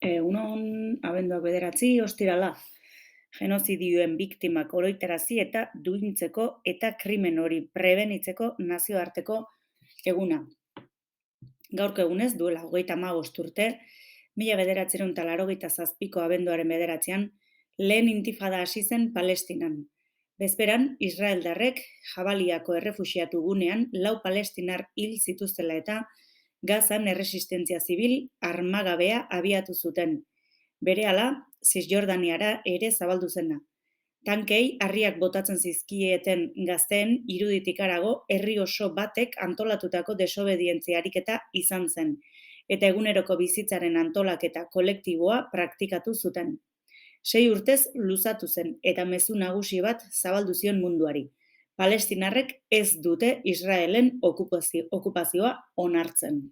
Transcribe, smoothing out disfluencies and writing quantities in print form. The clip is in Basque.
Egunon, abenduak 9 ostirala, genozidioen biktimak oroitarazi eta duintzeko eta krimen hori prebenitzeko nazioarteko eguna. Gaurko egunez, duela 35 urte, 1987ko abenduaren 9an, lehen intifada hasi zen Palestinan. Bezperan, israeldarrek Jabaliako errefuxiatu gunean 4 palestinar hil zituztela eta Gazan erresistentzia zibil armagabea abiatu zuten. Berehala, Zisjordaniara ere zabaldu zena. Tankei harriak botatzen zizkieten gazteen iruditik harago herri oso batek antolatutako desobedientzia ariketa izan zen, eta eguneroko bizitzaren antolaketa kolektiboa praktikatu zuten. 6 urtez luzatu zen eta mezu nagusi bat zabaldu zion munduari. Palestinarrek ez dute Israelen okupazioa onartzen.